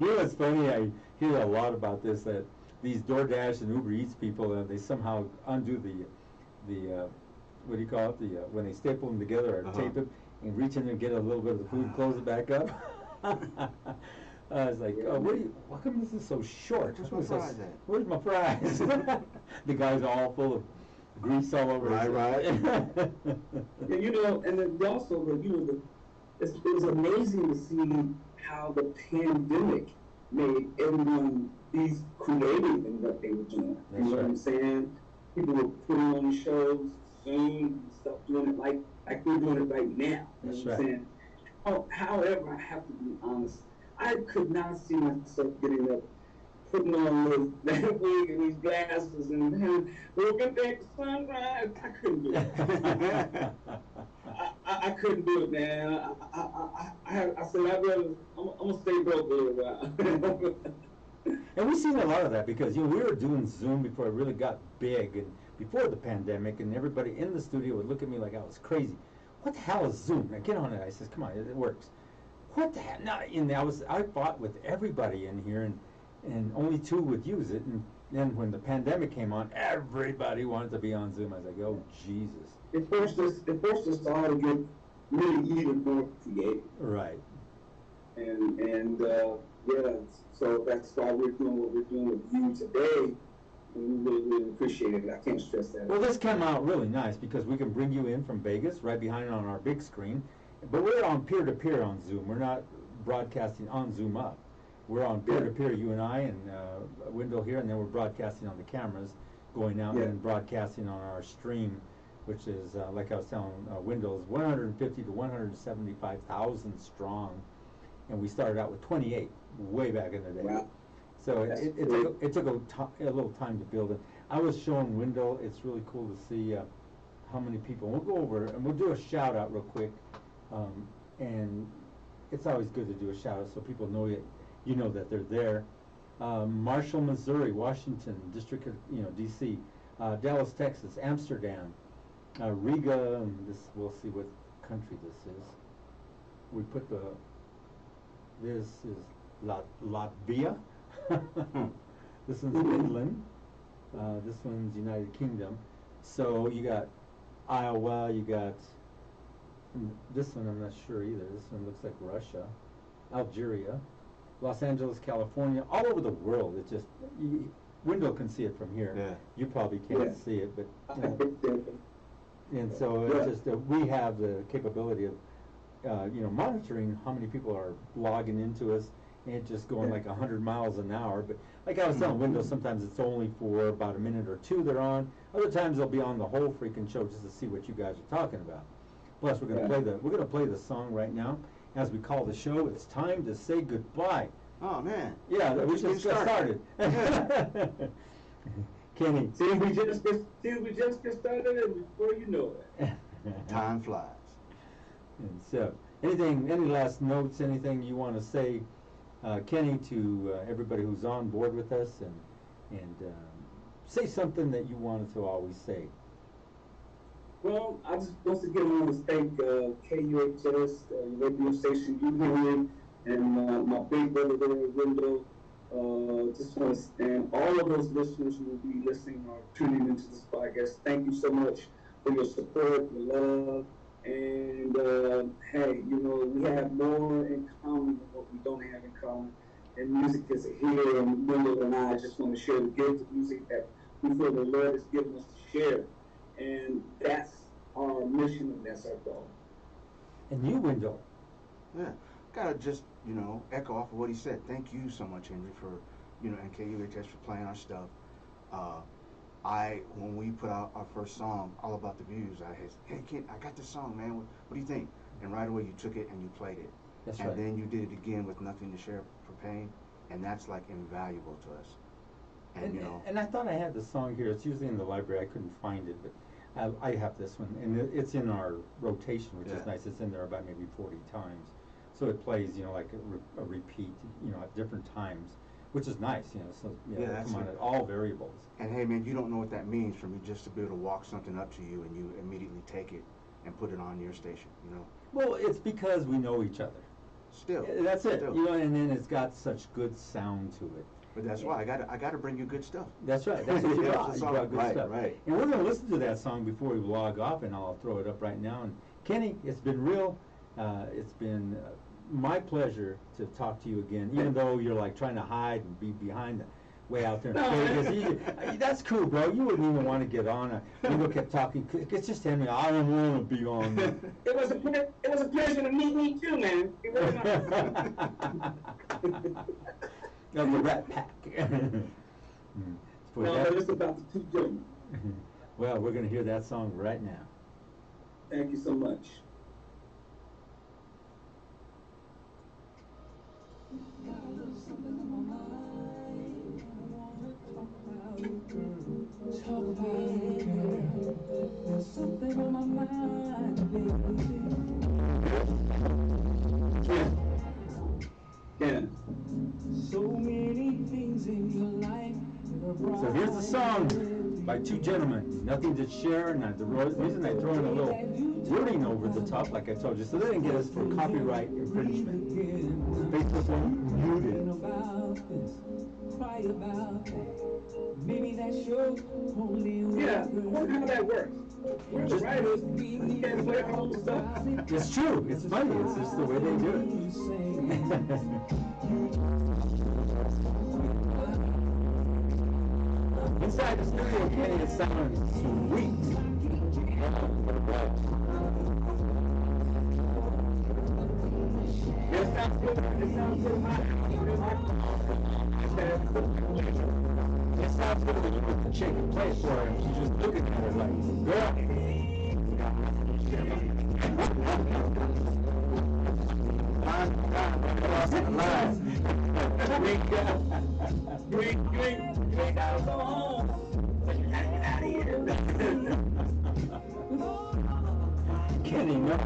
You know, it's funny, I hear a lot about this, that these DoorDash and Uber Eats people, they somehow undo the what do you call it, when they staple them together or tape it, and reach in there and get a little bit of the food and close it back up. I was like, how come this is so short? Where's my fries at? Where's my fries? The guy's all full of grease all over. Right. And and then also it was amazing to see how the pandemic made everyone be creative in what they were doing. You know what I'm saying? People were putting on shows, Zoom and stuff, doing it like we're doing it right now. You know what I'm saying? However, I have to be honest, I could not see myself getting up, putting on that wig and these glasses and looking back to sunrise. I couldn't do it. I I couldn't do it, man. I said I'm gonna stay broke a little while. And we've seen a lot of that because, you know, we were doing Zoom before it really got big and before the pandemic, and everybody in the studio would look at me like I was crazy. What the hell is Zoom? Now get on it. I says, come on, it works. What the hell? No, and I fought with everybody in here, and only 2 would use it. And then when the pandemic came on, everybody wanted to be on Zoom. I was like, oh Jesus. It forced us all to get really even more creative. Right. And yeah, so that's why we're doing what we're doing with you today. And we really, really appreciate it. I can't stress that. Well, this came out really nice because we can bring you in from Vegas, right behind on our big screen. But we're on peer-to-peer on Zoom. We're not broadcasting on Zoom up. We're on peer-to-peer, you and I, and Wendell here, and then we're broadcasting on the cameras, going out and broadcasting on our stream, which is, like I was telling Wendell, is 150 to 175,000 strong. And we started out with 28 way back in the day. Wow. So it took a little time to build it. I was showing Wendell, it's really cool to see how many people. We'll go over and we'll do a shout out real quick. And it's always good to do a shout out so people know you know that they're there. Marshall, Missouri, Washington, District of, DC, Dallas, Texas, Amsterdam, Riga, and this, we'll see what country this is. We put this is Latvia. This one's Finland. This one's United Kingdom. So you got Iowa, you got this one, I'm not sure either. This one looks like Russia, Algeria, Los Angeles, California, all over the world. It's just, Wendell can see it from here. Yeah. You probably can't see it, but and so it's just we have the capability of monitoring how many people are logging into us, and it's just going like 100 miles an hour. But like I was telling Wendell, sometimes it's only for about a minute or 2 they're on. Other times they'll be on the whole freaking show just to see what you guys are talking about. Plus, we're gonna play the song right now as we call the show. It's time to say goodbye. Oh man. Yeah, we just got started. Kenny. See, we just get started, and before you know it, Time flies. And so, any last notes, anything you want to say, Kenny, to everybody who's on board with us, and say something that you wanted to always say. Well, I just once again want to thank KUHS, your radio station, you, Henry, and my big brother there, Wendell. Just want to, and all of those listeners who will be listening or tuning into this podcast, thank you so much for your support, your love, and hey, we have more in common than what we don't have in common. And music is here, and Wendell and I just want to share the gift of music that we feel the Lord has given us to share. And that's our mission, and that's our goal. And you, Wendell? Yeah, gotta just echo off of what he said. Thank you so much, Henry, for and KUHS for playing our stuff. When we put out our first song, All About the Views, hey kid, I got this song, man. What do you think? And right away you took it and you played it. That's and right. Then you did it again with Nothing to Share for Pain, and that's like invaluable to us. And I thought I had the song here. It's usually in the library. I couldn't find it, but I have this one, and it's in our rotation, which is nice. It's in there about maybe 40 times, so it plays, like a repeat, at different times, which is nice, So come on, at all variables. And hey, man, you don't know what that means for me just to be able to walk something up to you and you immediately take it and put it on your station, Well, it's because we know each other. Still. That's it. Still. And then it's got such good sound to it. But that's why I gotta bring you good stuff. That's right. That's what you brought. You brought good stuff. Right. And we're going to listen to that song before we log off, and I'll throw it up right now. And Kenny, it's been real. It's been my pleasure to talk to you again, even though you're like trying to hide and be behind the way out there in Vegas. That's cool, bro. You wouldn't even want to get on. We kept talking. It's just Henry. I don't want to be on. It was a pleasure to meet me too, man. It was Of the Rat Pack. But it's about the 2 gentlemen. Well, we're going to hear that song right now. Thank you so much. Talk about it, girl. There's something on my mind, baby. by two gentlemen. Nothing to share, and the reason I throw in a little wording over the top, like I told you, so they didn't get us for copyright infringement. Facebook won't mute it. Yeah, I wonder how that works. We're the writers, you can't play our own stuff. It's true. It's funny. It's just the way they do it. Inside the studio, Kenny, it sounds sweet. It sounds good. It sounds good. It sounds good when you put the chick and play for her, and she's just looking at her like, girl. You ain't gotta go home. But you gotta get out of here. Kenny, no.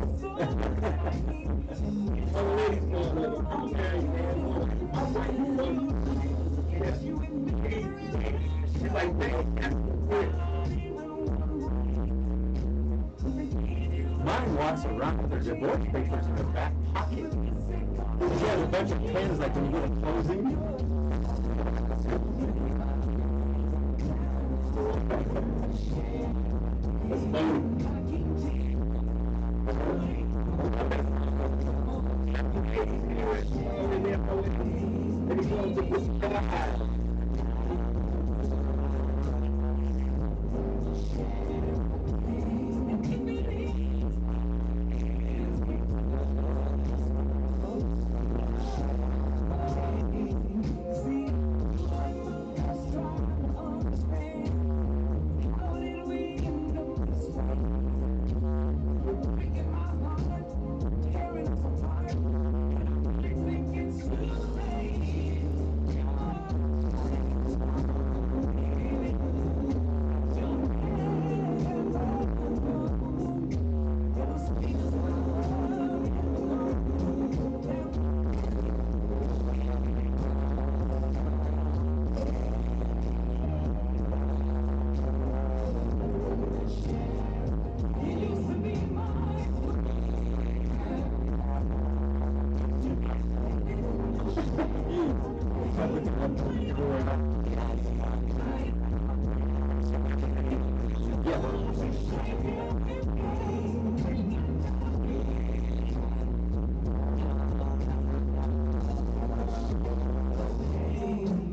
All the ladies know that I'm married, man. My wife, she's like, dang, that's weird. Mine walks around with her divorce papers in her back pocket. She has a bunch of pens like when you go to closing. That's funny.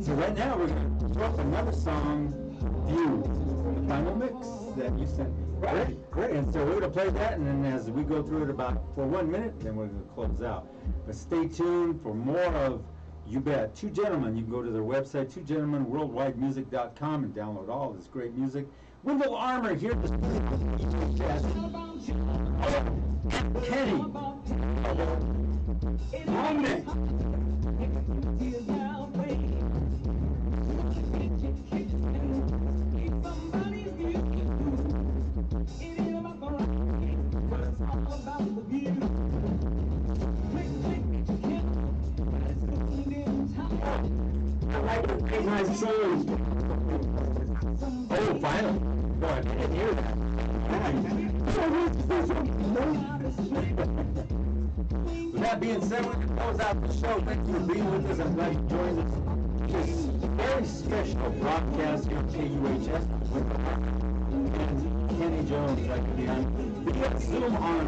So right now we're going to throw up another song, View, the final mix that you sent. Great. And so we're going to play that, and then as we go through it for 1 minute, then we're going to close out. But stay tuned for more of You Bet. Two Gentlemen. You can go to their website, twogentlemenworldwidemusic.com, and download all this great music. Wendell Armour here this Kenny. My son. Oh, finally. Boy, I didn't hear that. With that being said, we're going to close out the show. Thank you for being with us. I'm glad you joined us. This very special broadcast here at KUHS with and Kenny Jones right behind. We got Zoom on